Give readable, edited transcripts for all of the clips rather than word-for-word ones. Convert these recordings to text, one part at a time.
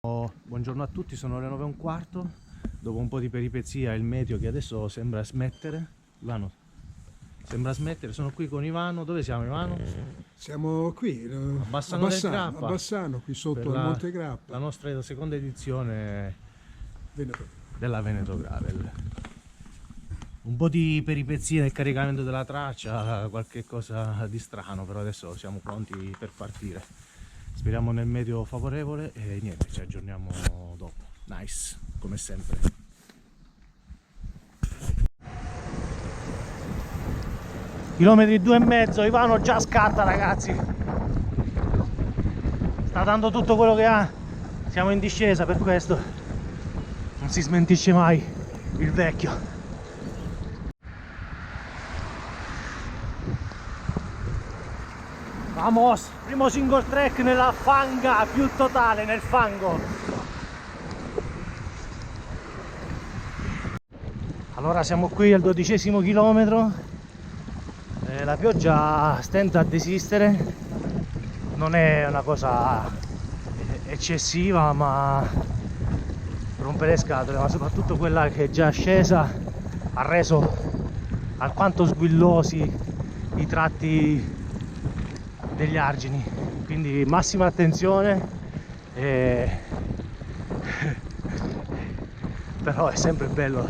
Buongiorno a tutti, sono le 9:15. Dopo un po' di peripezie il meteo che adesso sembra smettere. Ivano, sembra smettere. Sono qui con Ivano. Dove siamo, Ivano? Siamo qui A Bassano del Grappa, a Bassano, qui sotto per al Monte Grappa. la nostra seconda edizione Veneto. della Veneto Gravel. Un po' di peripezie nel caricamento della traccia, qualche cosa di strano, però adesso siamo pronti per partire. Speriamo nel meteo favorevole e niente, ci aggiorniamo dopo. Nice, come sempre. Chilometri 2,5, Ivano già scatta, ragazzi. Sta dando tutto quello che ha. Siamo in discesa, per questo non si smentisce mai il vecchio. Vamos, primo single track nella fanga più totale, nel fango. Allora siamo qui al 12° chilometro. La pioggia stenta a desistere. Non è una cosa eccessiva, ma rompe le scatole, ma soprattutto quella che è già scesa ha reso alquanto squillosi i tratti degli argini, quindi massima attenzione però è sempre bello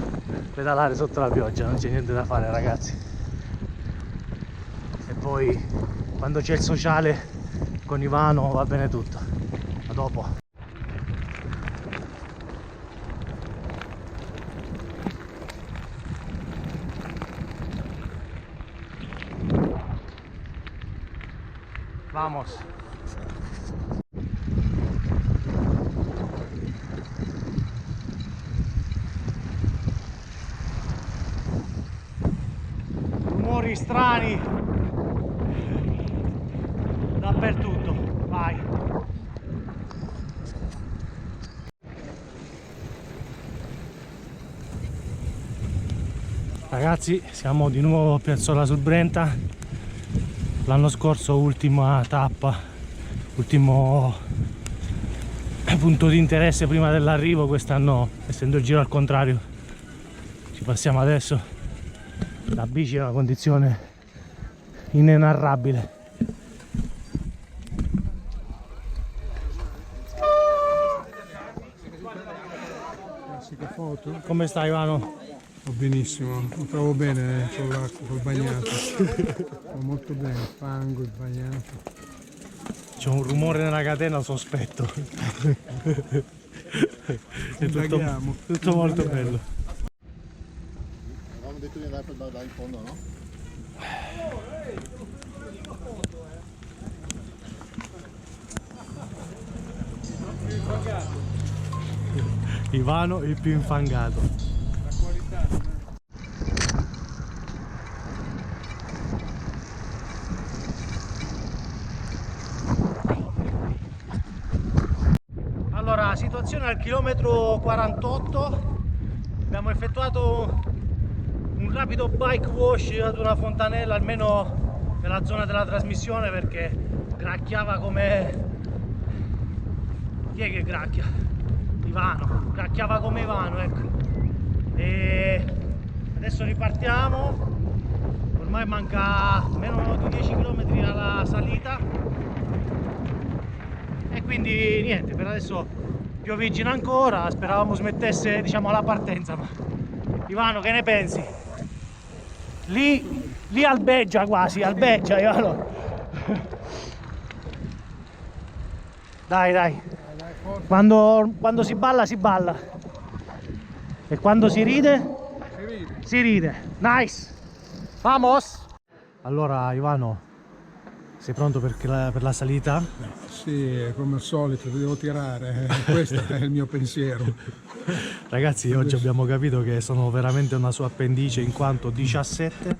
pedalare sotto la pioggia, non c'è niente da fare, ragazzi. E poi quando c'è il sociale con Ivano va bene tutto. A dopo. Vamos. Rumori strani dappertutto. Vai. Ragazzi, siamo di nuovo a Piazzola sul Brenta. L'anno scorso ultima tappa, ultimo punto di interesse prima dell'arrivo. Quest'anno, essendo il giro al contrario, ci passiamo adesso. La bici è in una condizione inenarrabile. Classica foto. Come stai, Ivano? Va benissimo, lo trovo bene con l'acqua, col bagnato. Va molto bene, il fango, il bagnato. C'è un rumore nella catena sospetto. È tutto molto bello. Avevamo detto di andare per dare in fondo, no? Ivano il più infangato. Allora, situazione al chilometro 48. Abbiamo effettuato un rapido bike wash ad una fontanella, almeno nella zona della trasmissione, perché gracchiava come... Chi è che gracchia? Ivano, gracchiava come Ivano, ecco. E adesso ripartiamo. Ormai manca meno di 10 km alla salita. E quindi niente, per adesso piovigina ancora, speravamo smettesse, diciamo, alla partenza, ma Ivano, che ne pensi? Lì albeggia quasi, albeggia, Ivano. Dai. Quando si balla, si balla. E quando si ride? Si ride. Nice. Vamos. Allora, Ivano, sei pronto per la salita? Sì, come al solito, devo tirare, questo è il mio pensiero. Ragazzi, oggi abbiamo capito che sono veramente una sua appendice, in quanto 17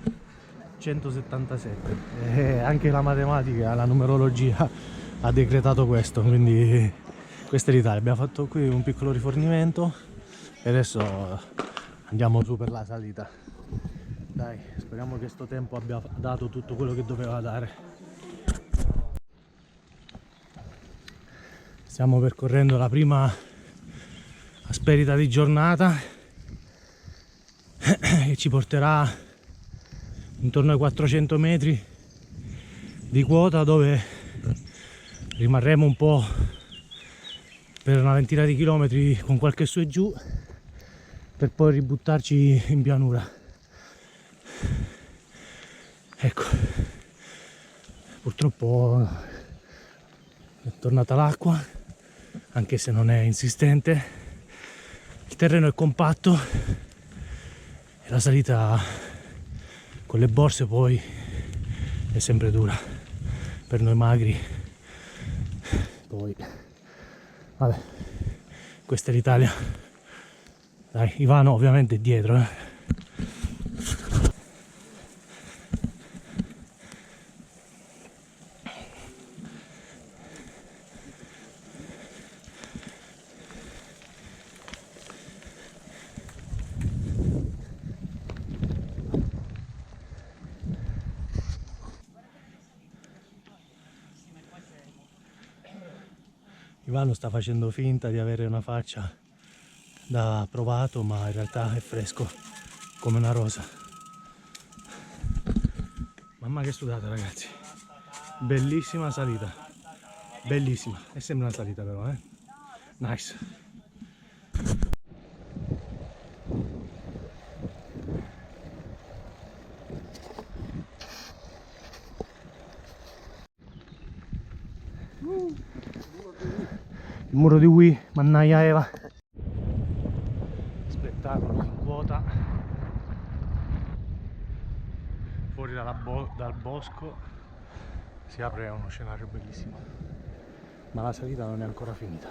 177 e anche la matematica, la numerologia ha decretato questo, quindi questa è l'Italia. Abbiamo fatto qui un piccolo rifornimento e adesso andiamo su per la salita. Dai, speriamo che sto tempo abbia dato tutto quello che doveva dare. Stiamo percorrendo la prima asperita di giornata che ci porterà intorno ai 400 metri di quota, dove rimarremo un po' per una ventina di chilometri con qualche su e giù, per poi ributtarci in pianura. Ecco, purtroppo è tornata l'acqua, anche se non è insistente. Il terreno è compatto e la salita con le borse poi è sempre dura per noi magri. Poi vabbè, questa è l'Italia. Dai, Ivano ovviamente è dietro, Ivano sta facendo finta di avere una faccia da provato, ma in realtà è fresco come una rosa. Mamma che sudata, ragazzi. Bellissima salita, bellissima. È sempre una salita però, nice. Il muro di Wii, mannaia Eva. Spettacolo in quota. Fuori dal bosco si apre uno scenario bellissimo. Ma la salita non è ancora finita.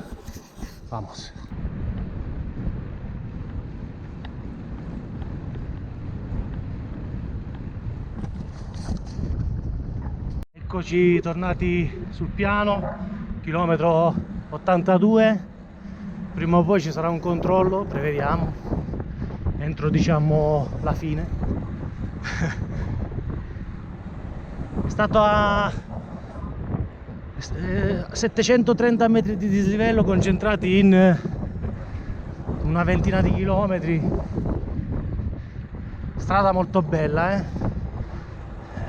Vamos. Eccoci tornati sul piano, chilometro 82. Prima o poi ci sarà un controllo, prevediamo, entro diciamo la fine. È stato a 730 metri di dislivello concentrati in una ventina di chilometri. Strada molto bella,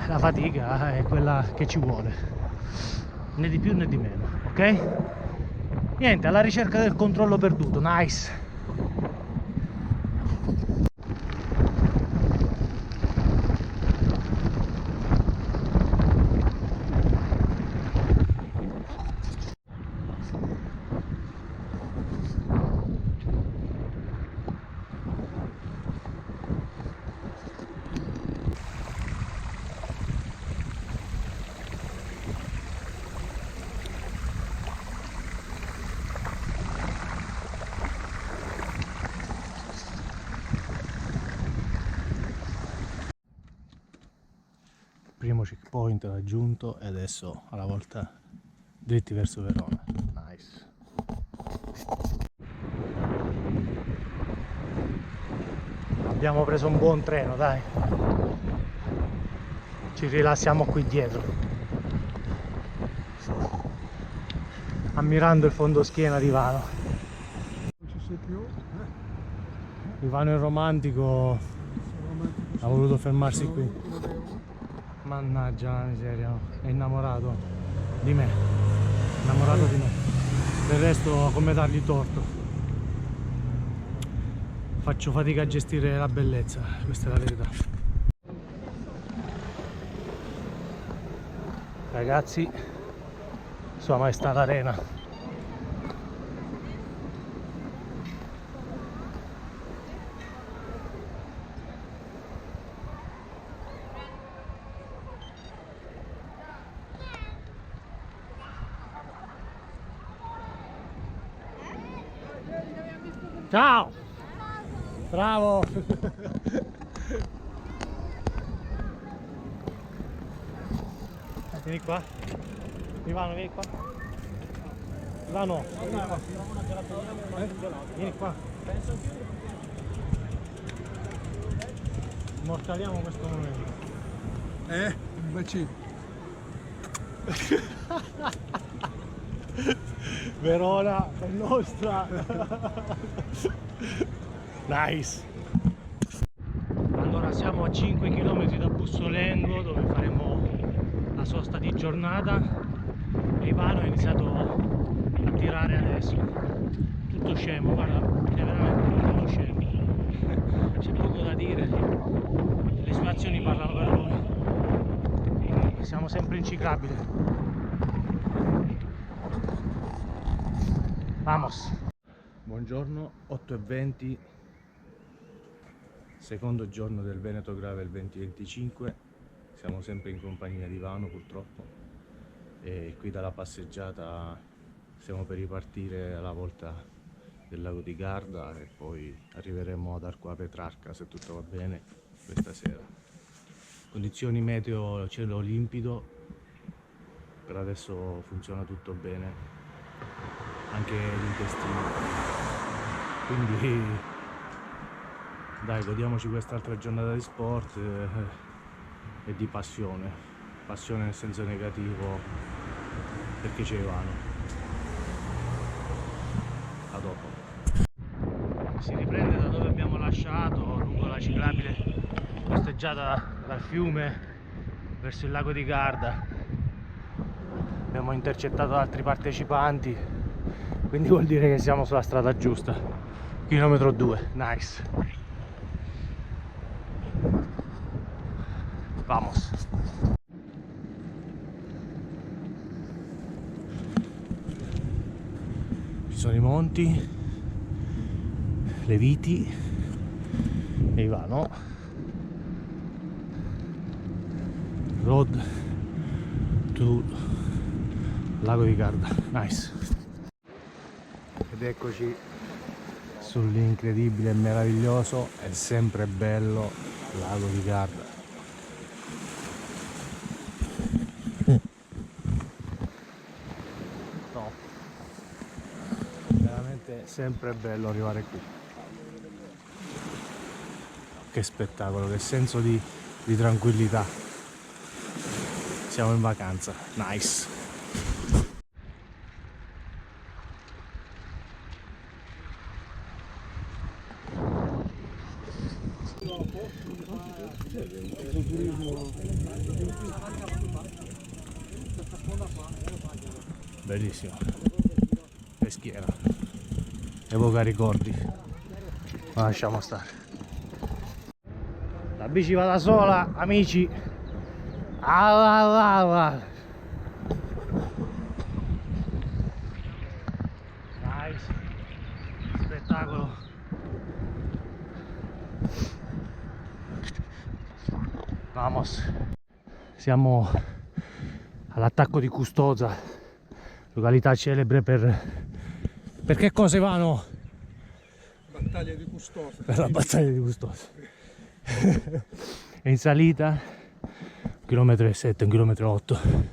la fatica è quella che ci vuole, né di più né di meno, ok? Niente, alla ricerca del controllo perduto, nice. Primo checkpoint raggiunto e adesso alla volta dritti verso Verona. Nice. Abbiamo preso un buon treno, dai. Ci rilassiamo qui dietro, ammirando il fondoschiena di Ivano. Non ci sei più? Ivano il romantico ha voluto fermarsi qui. Mannaggia la miseria, è innamorato di me, innamorato di me. Del resto come dargli torto? Faccio fatica a gestire la bellezza, questa è la verità. Ragazzi, Sua Maestà l'Arena. Ciao! Bravo! Vieni qua. Ivano, vieni qua. Ivano, vieni qua. Vieni qua. Immortaliamo questo momento. Un bacino. Verona è nostra. Nice. Allora siamo a 5 km da Bussolengo, dove faremo la sosta di giornata, e Ivano ha iniziato a tirare adesso. Tutto scemo, guarda, è veramente tutto scemo. C'è poco da dire, le sue azioni parlano per lui. Siamo sempre inciclabili. Vamos! Buongiorno, 8:20, secondo giorno del Veneto Gravel 2025. Siamo sempre in compagnia di Ivano, purtroppo, e qui dalla passeggiata stiamo per ripartire alla volta del lago di Garda e poi arriveremo ad Arqua Petrarca, se tutto va bene, questa sera. Condizioni meteo, cielo limpido, per adesso funziona tutto bene, anche l'intestino, quindi dai, godiamoci quest'altra giornata di sport e di passione nel senso negativo, perché c'è Ivano. A dopo. Si riprende da dove abbiamo lasciato, lungo la ciclabile costeggiata dal fiume verso il lago di Garda. Abbiamo intercettato altri partecipanti, quindi vuol dire che siamo sulla strada giusta. Chilometro 2, nice. Vamos. Ci sono i monti, le viti e Ivano. Road to lago di Garda, nice. Ed eccoci sull'incredibile e meraviglioso e sempre bello lago di Garda. No, veramente sempre bello arrivare qui. Che spettacolo, che senso di tranquillità. Siamo in vacanza, nice. Bellissimo, peschiera, evoca ricordi, ma lasciamo stare. La bici va da sola, amici. Nice, spettacolo. Vamos. Siamo all'attacco di Custoza, località celebre per che cosa, Ivano? Battaglia di Custoza. Per la battaglia di Custoza. È in salita, 1,7 km, 1,8 km.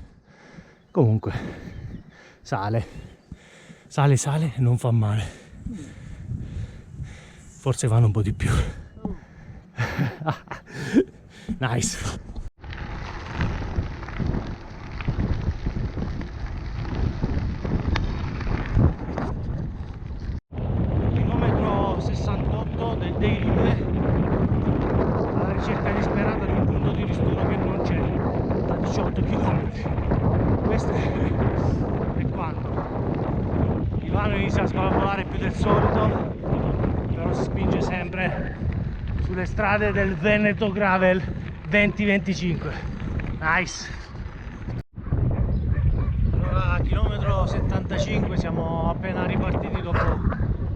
Comunque sale e non fa male. Forse vanno un po' di più. Nice. Chilometro 68 del Daily, alla ricerca disperata di un punto di ristoro che non c'è, da 18 km. Questo è quanto. Ivano inizia a spalavolare più del solito, però si spinge sempre sulle strade del Veneto Gravel 2025. Nice. Allora, a chilometro 75 siamo appena ripartiti dopo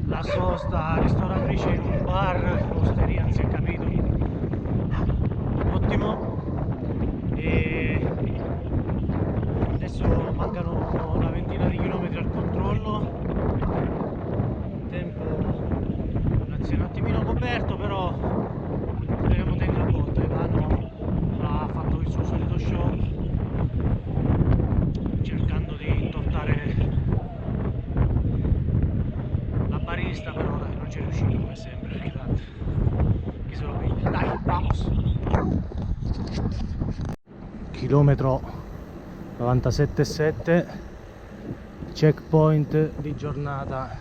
la sosta ristoratrice in un bar, osteria, non si è capito. Ottimo. E adesso mancano una ventina di chilometri al controllo. Il tempo grazie un attimino coperto, però speriamo tenga botta. Ivano ha fatto il suo solito show, cercando di intortare la barista, però dai, non c'è riuscito come sempre, perché tanto chi se lo piglia. Dai, vamos! Chilometro 97,7, checkpoint di giornata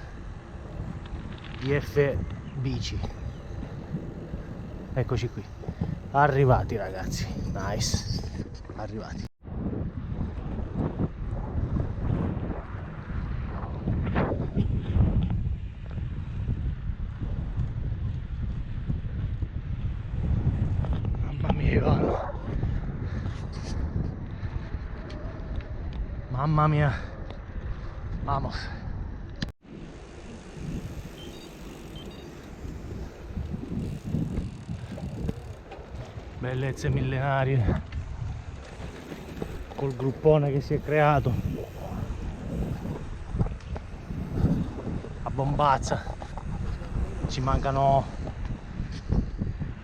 di F Bici. Eccoci qui, arrivati ragazzi, nice, arrivati. Mamma mia Ivano, mamma mia, vamos. Bellezze millenarie col gruppone che si è creato a bombazza. Ci mancano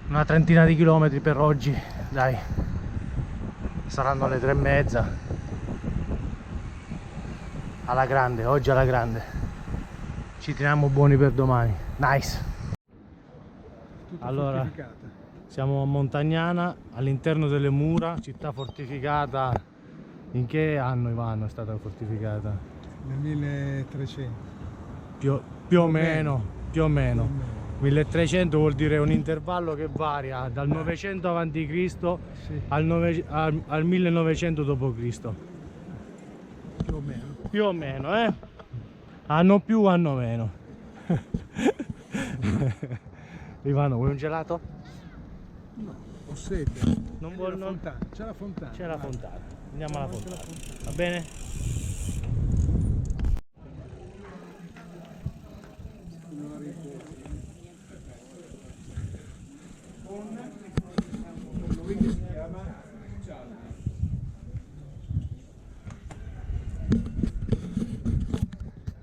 una trentina di chilometri per oggi, dai, saranno le 3:30 alla grande, oggi alla grande, ci teniamo buoni per domani, nice. Tutta Allora, fortificata. siamo a Montagnana, all'interno delle mura, città fortificata. In che anno Ivano è stata fortificata? Nel 1300. Più o meno, più o meno. 1300 vuol dire un intervallo che varia dal 900 a.C. Sì, al 1900 d.C. più o meno. Più o meno, eh? Anno più, anno meno. Ivano, vuoi un gelato? No, ho sete. Non C'è vuoi, la non... fontana. C'è la fontana. C'è la guarda. fontana. Andiamo alla C'è la fontana. fontana. Va bene?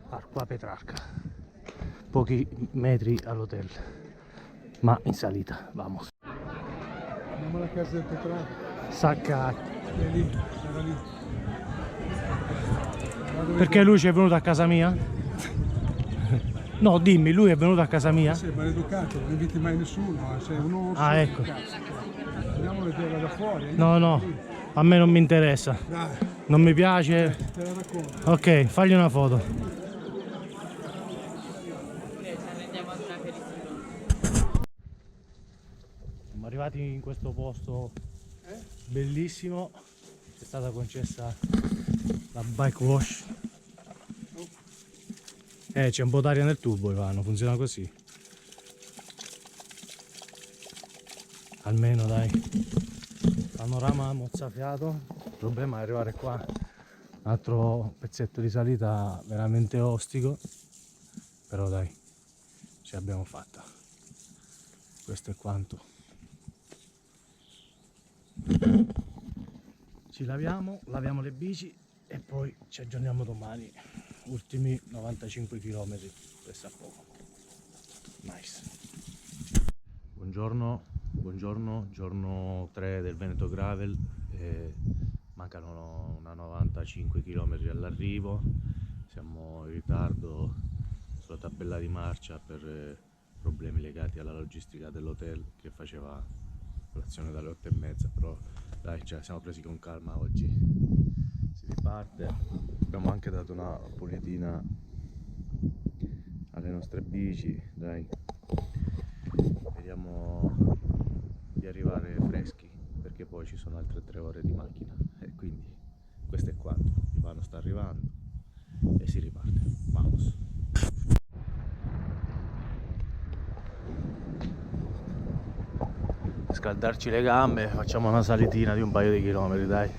Arqua Petrarca. Pochi metri all'hotel. Ma in salita, vamos. Andiamo alla casa del Petrarca. Sacca. È lì, sarà lì. Perché lui ci è venuto a casa mia? No, dimmi, lui è venuto a casa mia? Sei maleducato, non inviti mai nessuno, sei un orso. Ah, ecco. Cazzo. Andiamo a vederla da fuori. No, no, a me non mi interessa. Dai, Non mi piace. te la racconto. Ok, fagli una foto. Siamo arrivati in questo posto bellissimo. È stata concessa la bike wash. C'è un po' d'aria nel tubo, Ivano, funziona così. Almeno dai. Panorama mozzafiato. Il problema è arrivare qua. Un altro pezzetto di salita veramente ostico. Però dai, ce l'abbiamo fatta. Questo è quanto. Ci laviamo le bici e poi ci aggiorniamo domani. Ultimi 95 km, questo a poco. Nice. Buongiorno, giorno 3 del Veneto Gravel. Mancano una 95 km all'arrivo. Siamo in ritardo sulla tabella di marcia per problemi legati alla logistica dell'hotel che faceva colazione dalle 8:30, però dai, ce la siamo presi con calma oggi. Si riparte. Abbiamo anche dato una pulitina alle nostre bici, dai. Vediamo di arrivare freschi perché poi ci sono altre 3 ore di macchina e quindi questo è quanto. Ivano sta arrivando e si riparte. Vamos. Scaldarci le gambe, facciamo una salitina di un paio di chilometri, dai.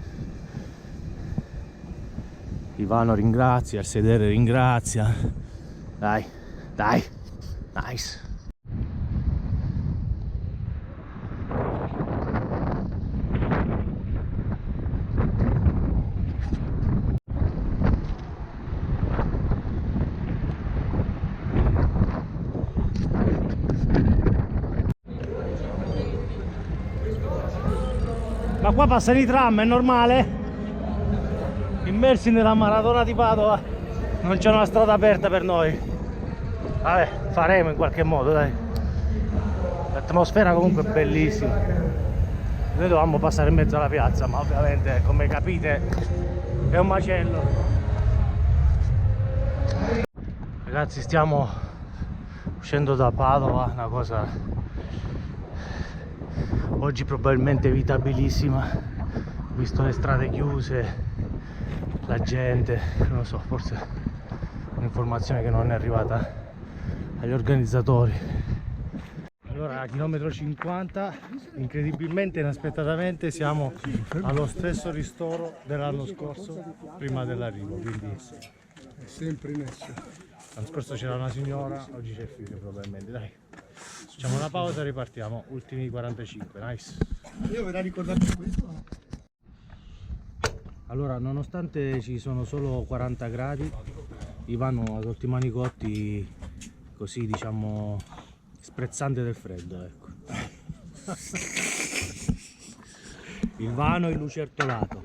Ivano ringrazia, il sedere ringrazia. Dai, dai, nice. Ma qua passano i tram, è normale? Immersi nella maratona di Padova, non c'è una strada aperta per noi. Vabbè, faremo in qualche modo, dai. L'atmosfera comunque è bellissima. Noi dovevamo passare in mezzo alla piazza, ma ovviamente, come capite, è un macello. Ragazzi, stiamo uscendo da Padova, una cosa oggi probabilmente evitabilissima, visto le strade chiuse, la gente, non lo so, forse un'informazione che non è arrivata agli organizzatori. Allora, a chilometro 50, incredibilmente, inaspettatamente, siamo allo stesso ristoro dell'anno scorso, prima dell'arrivo, quindi È sempre in esso. l'anno scorso c'era una signora, oggi c'è Figlio probabilmente, dai. Facciamo una pausa e ripartiamo, ultimi 45, nice. Io verrà ricordato questo. Allora, nonostante ci sono solo 40 gradi, Ivano ha tolto i manicotti così, diciamo, sprezzante del freddo, ecco. Il vano e il lucertolato,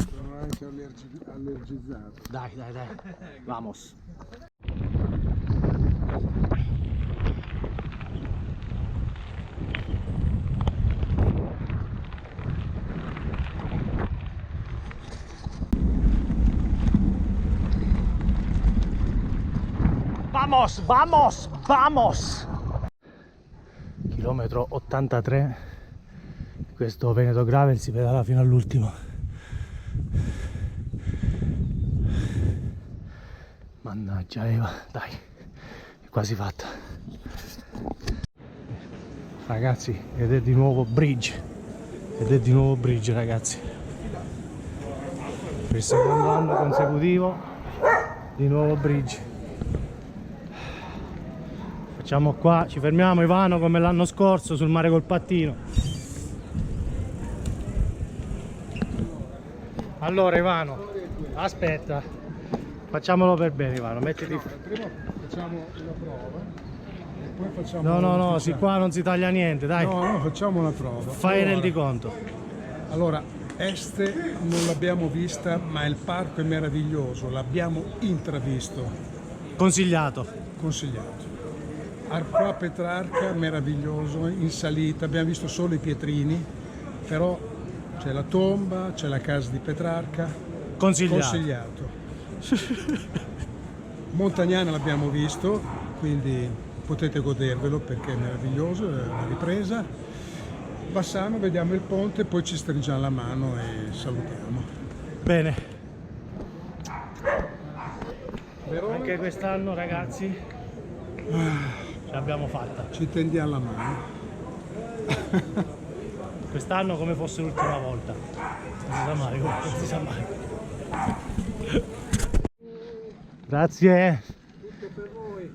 Sono anche allergizzato. Dai, vamos. Vamos, vamos, vamos! Chilometro 83, questo Veneto Gravel si pedala fino all'ultimo. Mannaggia Eva, dai, è quasi fatta. Ragazzi, ed è di nuovo bridge, ragazzi. Per il secondo anno consecutivo, di nuovo bridge. Facciamo qua, ci fermiamo Ivano come l'anno scorso sul mare col pattino. Allora Ivano, aspetta, facciamolo per bene Ivano, mettiti. Prima facciamo una prova e poi facciamo. No, sì, qua non si taglia niente, dai. No, facciamo una prova. Fai il Allora, rendiconto. Allora, Este non l'abbiamo vista, ma il parco è meraviglioso, l'abbiamo intravisto, Consigliato. consigliato. Qua Petrarca, meraviglioso, in salita, abbiamo visto solo i pietrini, però c'è la tomba, c'è la casa di Petrarca, consigliato. Montagnana l'abbiamo visto, quindi potete godervelo perché è meraviglioso, è una ripresa. Bassano, vediamo il ponte, poi ci stringiamo la mano e salutiamo. Bene. Verona, Anche quest'anno ragazzi ce l'abbiamo fatta. ci tendiamo la mano. Quest'anno come fosse l'ultima volta. Non si sa mai, non si sa mai. Grazie. Tutto per voi.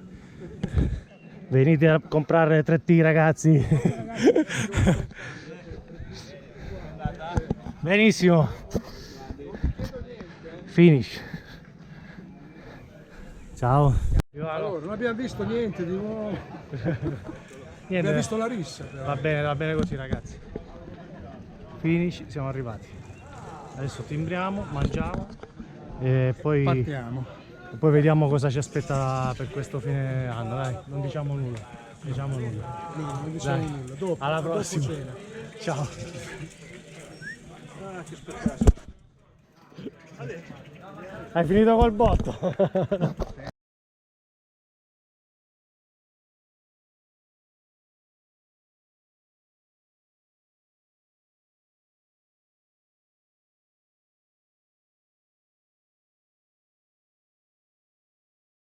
Venite a comprare 3T ragazzi. Benissimo. Finish. Ciao. Allora, non abbiamo visto niente di nuovo. Niente. Abbiamo visto la rissa però. Va bene così ragazzi. Finish, siamo arrivati. Adesso timbriamo, mangiamo e poi vediamo cosa ci aspetta per questo fine anno, dai, non diciamo nulla. No, non diciamo Dai. nulla. Dopo, Alla dopo prossima. cena. Ciao. Ah, che spettacolo. Hai finito col botto?